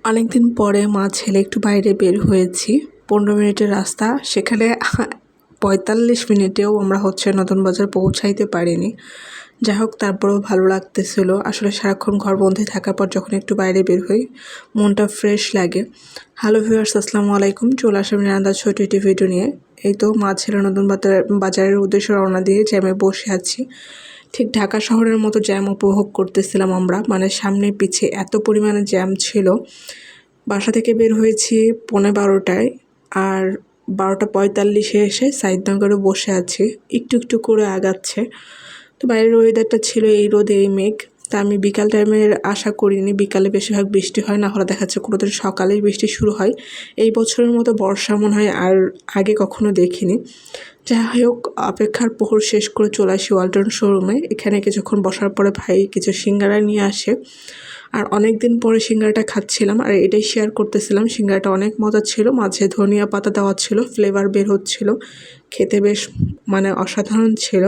অনেকদিন পরে মা ছেলে একটু বাইরে বের হয়েছি। 15 মিনিটের রাস্তা, সেখানে 45 মিনিটেও আমরা নতুন বাজার পৌঁছাইতে পারিনি। যাই হোক, তারপরেও ভালো লাগতেছিল। আসলে সারাক্ষণ ঘরবন্দি থাকার পর যখন একটু বাইরে বের হই, মনটা ফ্রেশ লাগে। হ্যালো ভিউয়ার্স, আসসালামু আলাইকুম। চলে আসলাম নিরান্দার ছোট একটি ভিডিও নিয়ে। এই তো মা ছেলে নতুন বাজারের উদ্দেশ্যে রওনা দিয়ে জ্যামে বসে আছি। ঠিক ঢাকা শহরের মতো জ্যাম উপভোগ করতেছিলাম আমরা, মানে সামনে পিছে এত পরিমাণে জ্যাম ছিল। বাসা থেকে বের হয়েছি 11:30টায়, আর 12:45-এ এসে সাইদনগরে বসে আছি। একটু একটু করে আগাচ্ছে। তো বাইরের ওয়েদারটা ছিল এই রোদ এই মেঘ। তা আমি বিকাল টাইমের আশা করিনি। বিকালে বেশিরভাগ বৃষ্টি হয়, না হলে দেখা যাচ্ছে কোনোদিন সকালেই বৃষ্টি শুরু হয়। এই বছরের মতো বর্ষা মনে হয় আর আগে কখনো দেখিনি। যাই হোক, অপেক্ষার প্রহর শেষ করে চলে আসি ওয়ালটন শোরুমে। এখানে কিছুক্ষণ বসার পরে ভাই কিছু সিঙ্গারা নিয়ে আসে, আর অনেক দিন পরে সিঙ্গারাটা খাচ্ছিলাম আর এটাই শেয়ার করতেছিলাম। সিঙ্গারাটা অনেক মজা ছিল, মাঝে ধনিয়া পাতা দেওয়া ছিল, ফ্লেভার বের হচ্ছিল, খেতে বেশ মানে অসাধারণ ছিল।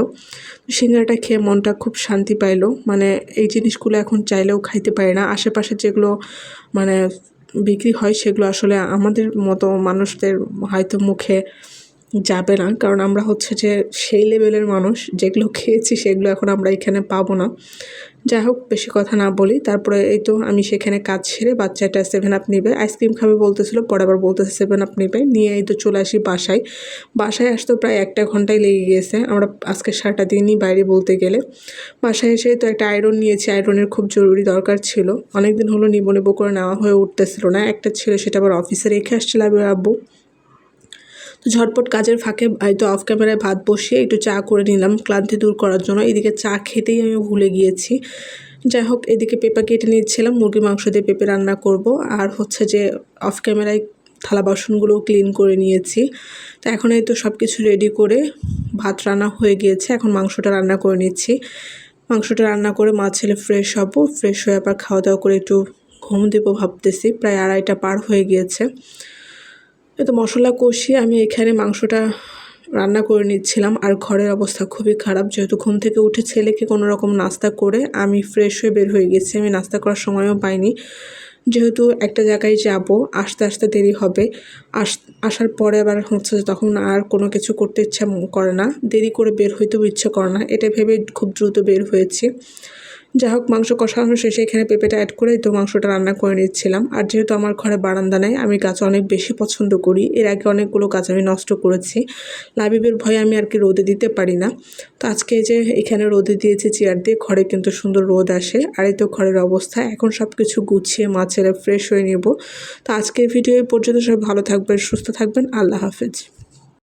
সিঙ্গারাটা খেয়ে মনটা খুব শান্তি পাইলো। মানে এই জিনিসগুলো এখন চাইলেও খাইতে পারি না। আশেপাশে যেগুলো মানে বিক্রি হয় সেগুলো আসলে আমাদের মতো মানুষদের হয়তো মুখে যাবে না, কারণ আমরা যে সেই লেভেলের মানুষ, যেগুলো খেয়েছি সেগুলো এখন আমরা এখানে পাবো না। যাই হোক, বেশি কথা না বলি। তারপরে এই তো আমি সেখানে কাজ সেরে, বাচ্চাটা 7 আপ নেবে, আইসক্রিম খাবে বলতেছিল, পরে আবার বলতেছে 7 আপ নেবে, নিয়ে এই তো চলে আসি বাসায়। বাসায় আসতেও প্রায় 1 ঘন্টাই লেগে গিয়েছে। আমরা আজকে সারাটা দিনই বাইরে বলতে গেলে। বাসায় এসে তো একটা আয়রন নিয়েছি, আয়রনের খুব জরুরি দরকার ছিল। অনেকদিন হলো নিবো নিবো করে নেওয়া হয়ে উঠতেছিল না। একটা ছিল, সেটা আবার অফিসে রেখে আসছিল আব্বু। তো ঝটপট কাজের ফাঁকে হয়তো অফ ক্যামেরায় ভাত বসিয়ে একটু চা করে নিলাম ক্লান্তি দূর করার জন্য। এদিকে চা খেতেই আমি ভুলে গিয়েছি। যাই হোক, এদিকে পেঁপে কেটে নিচ্ছিলাম, মুরগি মাংস দিয়ে পেঁপে রান্না করব। আর যে অফ ক্যামেরায় থালা বাসনগুলোও ক্লিন করে নিয়েছি। তো এখন এই তো সব কিছু রেডি করে ভাত রান্না হয়ে গিয়েছে। এখন মাংসটা রান্না করে নিচ্ছি। মাংসটা রান্না করে মা ছেলে ফ্রেশ হব, ফ্রেশ হয়ে আবার খাওয়া দাওয়া করে একটু ঘুম দেবো ভাবতেছি। প্রায় 2:30 পার হয়ে গিয়েছে। তো মশলা কষিয়ে আমি এখানে মাংসটা রান্না করে নিচ্ছিলাম। আর ঘরের অবস্থা খুবই খারাপ, যেহেতু ঘুম থেকে উঠে ছেলেকে কোনো রকম নাস্তা করে আমি ফ্রেশ হয়ে বের হয়ে গেছি। আমি নাস্তা করার সময়ও পাইনি, যেহেতু একটা জায়গায় যাব, আসতে আসতে দেরি হবে। আসার পরে আবার তখন আর কোনো কিছু করতে ইচ্ছা করে না, দেরি করে বের হইতেও ইচ্ছে করে না। এটা ভেবে খুব দ্রুত বের হয়েছি। যাই হোক, মাংস কষানো শেষে এখানে পেঁপেটা অ্যাড করে তো মাংসটা রান্না করে নিচ্ছিলাম। আর যেহেতু আমার ঘরে বারান্দা নেই, আমি গাছ অনেক বেশি পছন্দ করি। এর আগে অনেকগুলো গাছ আমি নষ্ট করেছি। লাবিবের ভয়ে আমি আর কি রোদে দিতে পারি না। তো আজকে যে এখানে রোদে দিয়েছি চেয়ার দিয়ে, ঘরে কিন্তু সুন্দর রোদ আসে। আর এই তো ঘরের অবস্থা। এখন সব কিছু গুছিয়ে মা ছেলে ফ্রেশ হয়ে নেব। তো আজকের ভিডিও এই পর্যন্ত। সবাই ভালো থাকবেন, সুস্থ থাকবেন। আল্লাহ হাফেজ।